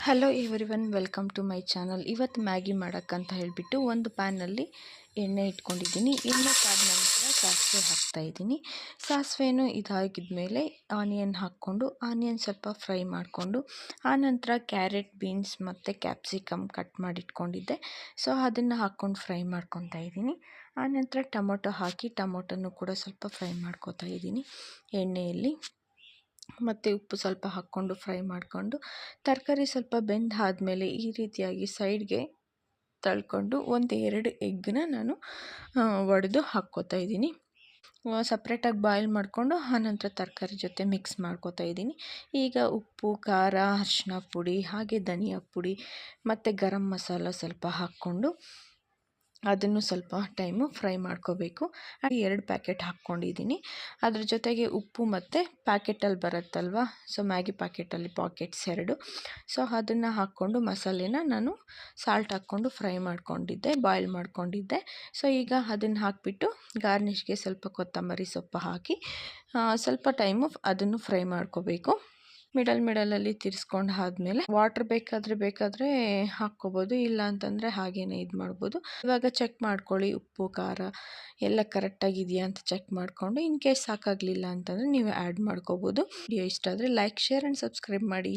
Hello everyone, welcome to my channel. ಇವತ್ತು Maggi ಮಾಡೋಕ್ಕಂತ ಹೇಳಿಬಿಟ್ಟು ಒಂದು ಪ್ಯಾನಲ್ಲಿ ಎಣ್ಣೆ ಇಟ್ಕೊಂಡಿದ್ದೀನಿ. ಎಣ್ಣೆ ಕಾದ ನಂತರ ಸಾಸಿವೆ ಹಾಕ್ತಾಯಿದ್ದೀನಿ. ಸಾಸಿವೆನೂ ಇದಾಗಿದ್ಮೇಲೆ ಆನಿಯನ್ ಹಾಕ್ಕೊಂಡು ಆನಿಯನ್ ಸ್ವಲ್ಪ ಫ್ರೈ ಮಾಡಿಕೊಂಡು ಆನಂತರ ಕ್ಯಾರೆಟ್, ಬೀನ್ಸ್ ಮತ್ತು ಕ್ಯಾಪ್ಸಿಕಮ್ ಕಟ್ ಮಾಡಿಟ್ಕೊಂಡಿದ್ದೆ. ಸೊ ಅದನ್ನು ಹಾಕ್ಕೊಂಡು ಫ್ರೈ ಮಾಡ್ಕೊತಾ ಇದ್ದೀನಿ. ಆನಂತರ ಟೊಮೊಟೊ ಹಾಕಿ ಟೊಮೊಟೊನೂ ಕೂಡ ಸ್ವಲ್ಪ ಫ್ರೈ ಮಾಡ್ಕೊತಾ ಇದ್ದೀನಿ ಎಣ್ಣೆಯಲ್ಲಿ. ಮತ್ತು ಉಪ್ಪು ಸ್ವಲ್ಪ ಹಾಕ್ಕೊಂಡು ಫ್ರೈ ಮಾಡಿಕೊಂಡು ತರಕಾರಿ ಸ್ವಲ್ಪ ಬೆಂದಾದಮೇಲೆ ಈ ರೀತಿಯಾಗಿ ಸೈಡ್ಗೆ ತಳ್ಕೊಂಡು 1-2 ಎಗ್ಗನ್ನ ನಾನು ಒಡೆದು ಹಾಕ್ಕೋತಾ ಇದ್ದೀನಿ. ಸಪ್ರೇಟಾಗಿ ಬಾಯ್ಲ್ ಮಾಡಿಕೊಂಡು ಆನಂತರ ತರಕಾರಿ ಜೊತೆ ಮಿಕ್ಸ್ ಮಾಡ್ಕೋತಾ ಇದ್ದೀನಿ. ಈಗ ಉಪ್ಪು, ಖಾರ, ಅರಿಶಿನ ಪುಡಿ, ಹಾಗೆ ಧನಿಯಾ ಪುಡಿ ಮತ್ತು ಗರಂ ಮಸಾಲ ಸ್ವಲ್ಪ ಹಾಕ್ಕೊಂಡು ಅದನ್ನು ಸ್ವಲ್ಪ ಟೈಮು ಫ್ರೈ ಮಾಡ್ಕೋಬೇಕು. 2 ಪ್ಯಾಕೆಟ್ ಹಾಕ್ಕೊಂಡಿದ್ದೀನಿ. ಅದ್ರ ಜೊತೆಗೆ ಉಪ್ಪು ಮತ್ತು ಪ್ಯಾಕೆಟಲ್ಲಿ ಬರುತ್ತಲ್ವ, ಸೊ ಮ್ಯಾಗಿ ಪ್ಯಾಕೆಟಲ್ಲಿ ಪಾಕೆಟ್ಸ್ 2, ಸೊ ಅದನ್ನು ಹಾಕ್ಕೊಂಡು ಮಸಾಲೆನ ನಾನು ಸಾಲ್ಟ್ ಹಾಕ್ಕೊಂಡು ಫ್ರೈ ಮಾಡ್ಕೊಂಡಿದ್ದೆ, ಬಾಯ್ಲ್ ಮಾಡ್ಕೊಂಡಿದ್ದೆ. ಸೊ ಈಗ ಅದನ್ನು ಹಾಕಿಬಿಟ್ಟು ಗಾರ್ನಿಷ್ಗೆ ಸ್ವಲ್ಪ ಕೊತ್ತಂಬರಿ ಸೊಪ್ಪು ಹಾಕಿ ಸ್ವಲ್ಪ ಟೈಮು ಅದನ್ನು ಫ್ರೈ ಮಾಡ್ಕೋಬೇಕು. ಮಿಡಲಲ್ಲಿ ತಿರ್ಸ್ಕೊಂಡು ಆದಮೇಲೆ ವಾಟ್ರ್ ಬೇಕಾದರೆ ಹಾಕ್ಕೋಬೋದು, ಇಲ್ಲ ಅಂತಂದರೆ ಹಾಗೇ ಇದು ಮಾಡ್ಬೋದು. ಇವಾಗ ಚೆಕ್ ಮಾಡ್ಕೊಳ್ಳಿ, ಉಪ್ಪು ಖಾರ ಎಲ್ಲ ಕರೆಕ್ಟಾಗಿದೆಯಾ ಅಂತ ಚೆಕ್ ಮಾಡಿಕೊಂಡು ಇನ್ ಕೇಸ್ ಸಾಕಾಗಲಿಲ್ಲ ಅಂತಂದರೆ ನೀವು ಆ್ಯಡ್ ಮಾಡ್ಕೋಬೋದು. ವಿಡಿಯೋ ಇಷ್ಟ ಆದರೆ ಲೈಕ್, ಶೇರ್ ಆ್ಯಂಡ್ ಸಬ್ಸ್ಕ್ರೈಬ್ ಮಾಡಿ.